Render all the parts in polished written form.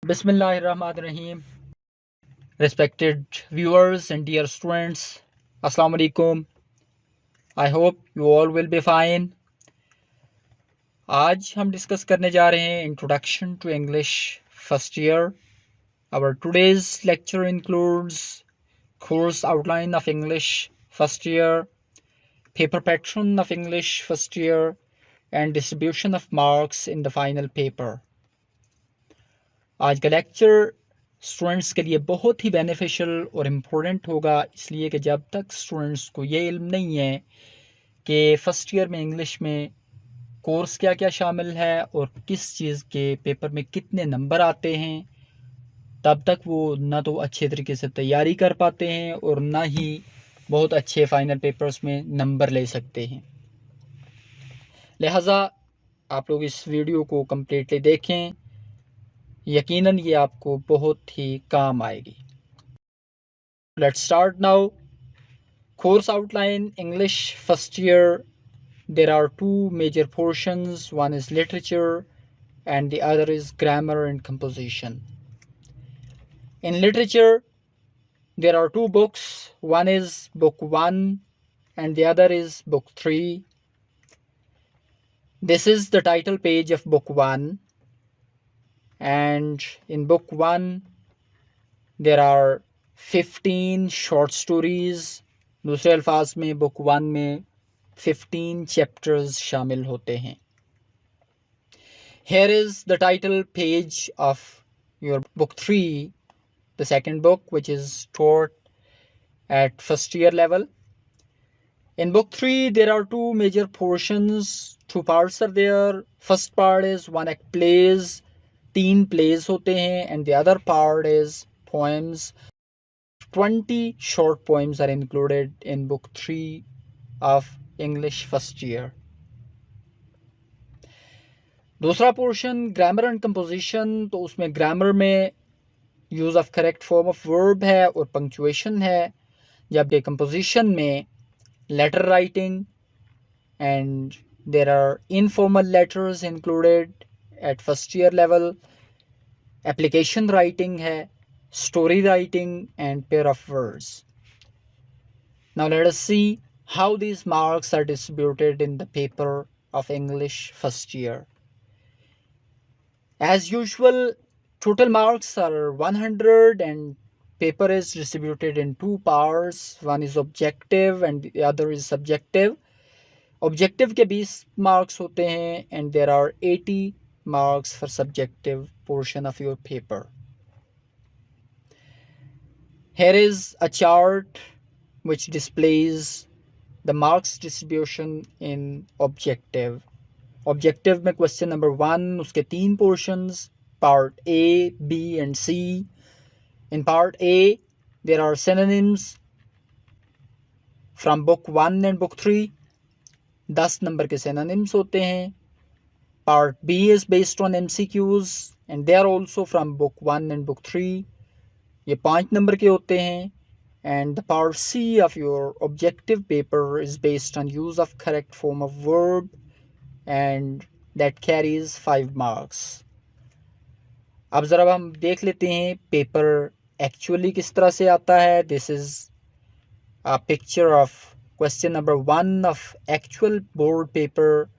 Bismillahirrahmanirrahim. Respected viewers and dear students, Assalamu alaikum. I hope you all will be fine. आज हम discuss करने जा रहे हैं introduction to English first year. Our today's lecture includes course outline of English first year, paper pattern of English first year, and distribution of marks in the final paper. आज का lecture students के लिए बहुत ही beneficial और important होगा, इसलिए कि जब तक स्टूडेंट्स को ये इल्म नहीं है कि फ़र्स्ट ईयर में इंग्लिश में कोर्स क्या क्या शामिल है और किस चीज़ के पेपर में कितने नंबर आते हैं, तब तक वो ना तो अच्छे तरीके से तैयारी कर पाते हैं और ना ही बहुत अच्छे फाइनल पेपर्स में नंबर ले सकते हैं. लिहाजा आप लोग इस वीडियो को कम्प्लीटली देखें, यकीनन ये आपको बहुत ही काम आएगी. Let's start now. Course outline English first year. There are two major portions. One is literature and the other is grammar and composition. In literature, there are two books. One is book 1 and the other is book 3. This is the title page of book 1. And in book 1, there are 15 short stories. दूसरे अल्फाज में book 1 में 15 chapters शामिल होते हैं. Here is the title page of your book 3, the second book, which is taught at first year level. In book 3, there are two major portions. Two parts are there. First part is one act plays. 3 plays होते हैं, and the other part is poems. 20 short poems are included in book 3 of English first year. दूसरा portion grammar and composition, तो उसमें grammar में use of correct form of verb है और punctuation है, जबकि कंपोजिशन में letter writing and there are informal letters included at first year level, application writing है, story writing and pair of words. Now let us see how these marks are distributed in the paper of English first year. As usual, total marks are 100 and paper is distributed in two parts. One is objective and the other is subjective. Objective के 20 marks होते हैं and there are 80 marks for subjective portion of your paper. Here is a chart which displays the marks distribution in objective. Objective में question number 1, उसके 3 portions, part A, B and C. In part A, there are synonyms from book 1 and book 3. 10 number के synonyms होते हैं. Part B is based on MCQs and they are also from book 1 and book 3. ये 5 number के होते हैं. And the part C of your objective paper is based on use of correct form of verb and that carries 5 marks. अब ज़रा हम देख लेते हैं पेपर एक्चुअली किस तरह से आता है. This is a picture of question number 1 of actual board paper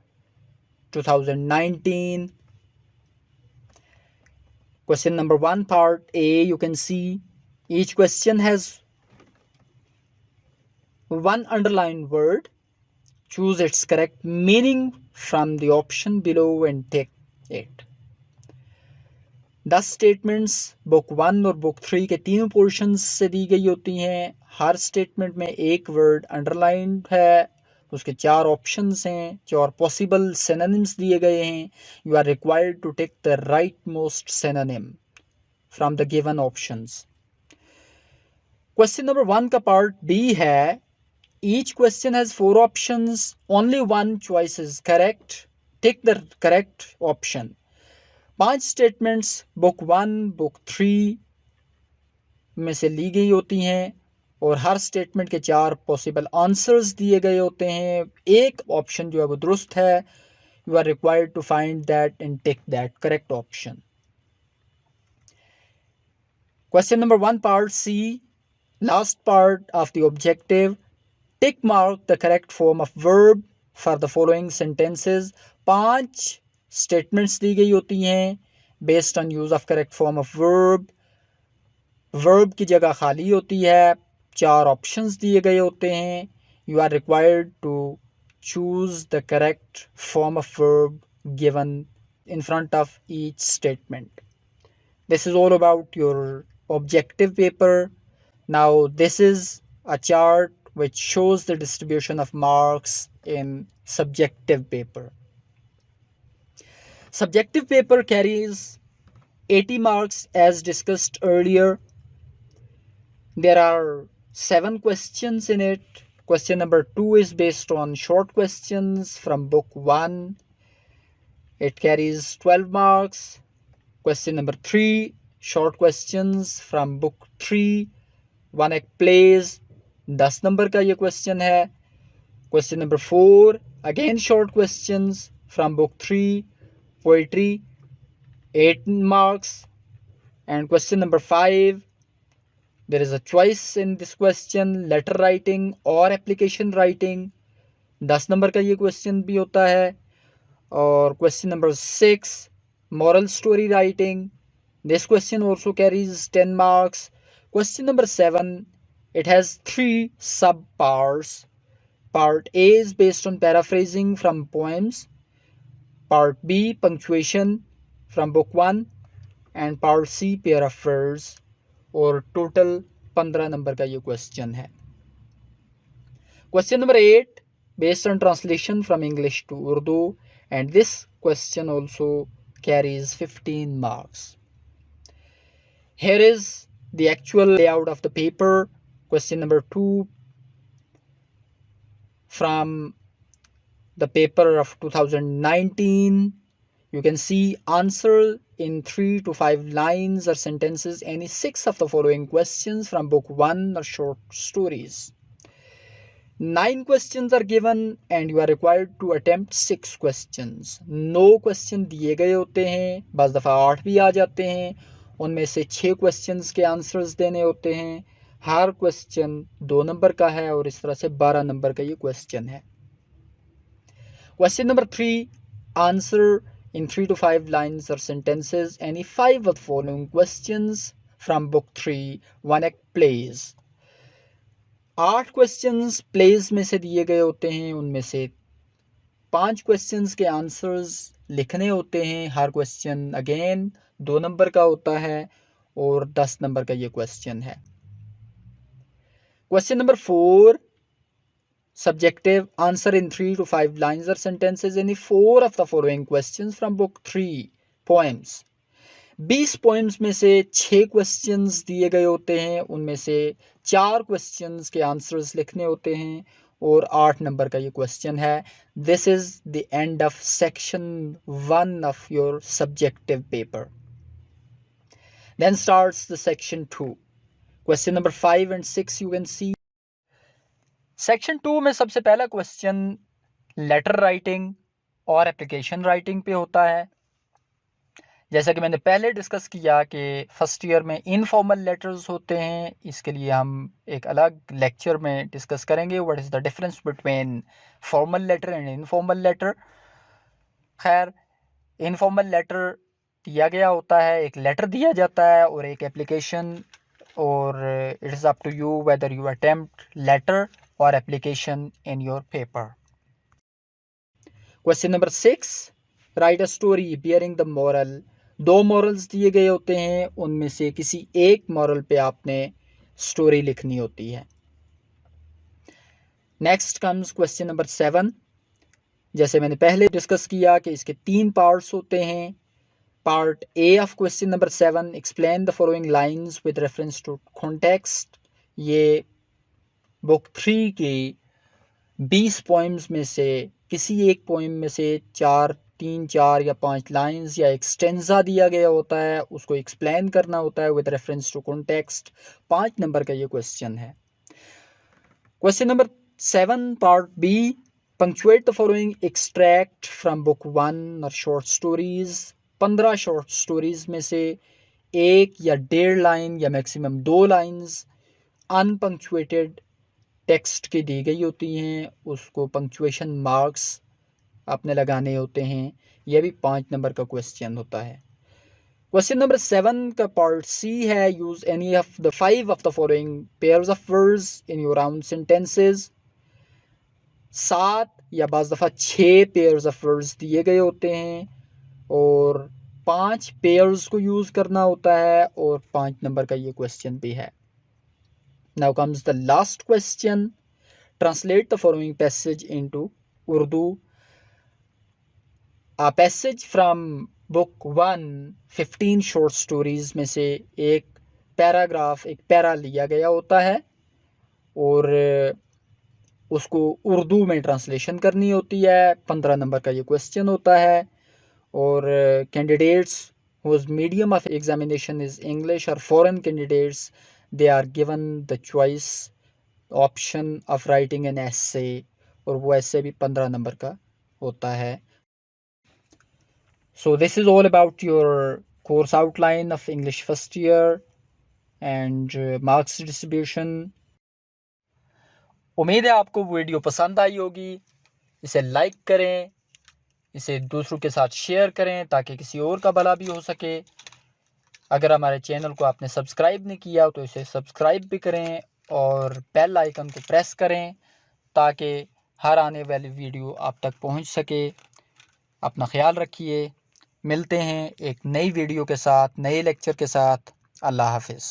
2019. Question number 1, part A, you can see each question has one underlined word. Choose its correct meaning from the option below and take it. 10 statements book 1 और book 3 के तीनों portions से दी गई होती हैं. हर statement में एक word underlined है, उसके 4 options हैं, 4 possible synonyms दिए गए हैं. You are required to take the rightmost synonym from the given options. Question number 1 का part B है. Each question has 4 options. Only one choice is correct. Take the correct option. 5 statements book 1, book 3 में से ली गई होती हैं और हर statement के 4 possible answers दिए गए होते हैं. एक ऑप्शन जो है वो दुरुस्त है. You are required to find that and take that correct option. Question number 1, part C, last part of the objective. Tick mark the correct form of verb for the following sentences. 5 statements दी गई होती हैं based on use of correct form of verb. Verb की जगह खाली होती है. 4 options दिए गए होते हैं. You are required to choose the correct form of verb given in front of each statement. This is all about your objective paper. Now this is a chart which shows the distribution of marks in subjective paper. Subjective paper carries 80 marks as discussed earlier. There are 7 questions in it. Question number 2 is based on short questions from book 1. It carries 12 marks. Question number 3, short questions from book 3. 1 act plays, 10 number का ये question है. Question number 4, again short questions from book 3. Poetry, 8 marks. And question number 5, there is a choice in this question, letter writing or application writing. 10 number का ये question भी होता है. और question number 6, moral story writing. This question also carries 10 marks. Question number 7, it has 3 sub parts. Part A is based on paraphrasing from poems. Part B, punctuation from book 1. And part C, pair of words. और total 15 number का ये question है. Question number 8, based on translation from English to Urdu. And this question also carries 15 marks. Here is the actual layout of the paper. Question number 2 from the paper of 2019. You can see answer in 3 to 5 lines or sentences any 6 of the following questions from book 1 or short stories. 9 questions are given and you are required to attempt 6 questions. 9 question दिए गए होते हैं, बाज़ दफ़ा 8 भी आ जाते हैं. उनमें से 6 क्वेश्चंस के आंसर्स देने होते हैं. हर क्वेश्चन 2 नंबर का है और इस तरह से 12 नंबर का ये क्वेश्चन है. Question number 3, answer in 3 to 5 lines or sentences any 5 of the following questions from book 3. 1 act plays. 8 questions pledge में से दिए गए होते हैं. उनमें से 5 क्वेश्चंस के आंसर्स लिखने होते हैं. हर क्वेश्चन अगेन 2 नंबर का होता है और 10 नंबर का ये क्वेश्चन है. Question number 4, subjective, answer in 3 to 5 lines or sentences any 4 of the following questions from book 3. poems. 20 poems में से 6 क्वेश्चंस दिए गए होते हैं. उनमें से 4 क्वेश्चंस के आंसर्स लिखने होते हैं और 8 नंबर का ये क्वेश्चन है. This is the end of section 1 of your subjective paper. Then starts the section 2. Question number 5 and 6 you can see. Section 2 में सबसे पहला क्वेश्चन लेटर राइटिंग और एप्लीकेशन राइटिंग पे होता है. जैसा कि मैंने पहले डिस्कस किया कि फर्स्ट ईयर में इनफॉर्मल लेटर्स होते हैं. इसके लिए हम एक अलग लेक्चर में डिस्कस करेंगे what is the difference between formal letter and informal letter. खैर, इनफॉर्मल लेटर दिया गया होता है, एक लेटर दिया जाता है और एक एप्लीकेशन, और it is up to you whether you attempt letter और application in your paper. Question number 6, write a story bearing the moral. 2 morals दिए गए होते हैं. उनमें से किसी एक मॉरल पे आपने स्टोरी लिखनी होती है. Next comes question number 7. जैसे मैंने पहले डिस्कस किया कि इसके 3 पार्ट्स होते हैं. Part A of question number 7, explain the following lines with reference to context. ये बुक 3 की 20 पोएम्स में से किसी एक पोएम में से 3, 4 या 5 लाइंस या एक स्टेंजा दिया गया होता है, उसको एक्सप्लेन करना होता है with reference to context. 5 number का ये क्वेश्चन है. Question number 7 part B, punctuate the following extract from book 1 और शॉर्ट स्टोरीज. 15 शॉर्ट स्टोरीज में से 1 या 1.5 लाइन या मैक्सिमम 2 लाइंस अनपंक्चुएटेड टेक्स्ट की दी गई होती हैं, उसको पंक्चुएशन मार्क्स आपने लगाने होते हैं। यह भी 5 नंबर का क्वेश्चन होता है। क्वेश्चन नंबर 7 का पार्ट सी है, use any of the 5 of the following pairs of words in your round sentences. 7 या बाज़ दफ़ा 6 पेयर्स ऑफ वर्ड्स दिए गए होते हैं और 5 पेयर्स को यूज़ करना होता है और 5 नंबर का ये क्वेश्चन भी है। Now comes the last question, translate the following passage into Urdu. A passage from book 1 15 short stories में से एक पैराग्राफ, एक पैरा लिया गया होता है और उसको उर्दू में ट्रांसलेशन करनी होती है। 15 नंबर का ये क्वेश्चन होता है और candidates whose medium of examination is English or foreign candidates, they are given the choice option of writing an essay और वो essay भी 15 नंबर का होता है। So this is all about your course outline of English first year and marks distribution. उम्मीद है आपको video पसंद आई होगी। इसे लाइक करें, इसे दूसरों के साथ शेयर करें ताकि किसी और का भला भी हो सके। अगर हमारे चैनल को आपने सब्सक्राइब नहीं किया तो इसे सब्सक्राइब भी करें और बेल आइकन को प्रेस करें ताकि हर आने वाली वीडियो आप तक पहुंच सके। अपना ख्याल रखिए। मिलते हैं एक नई वीडियो के साथ, नए लेक्चर के साथ। अल्लाह हाफिज़।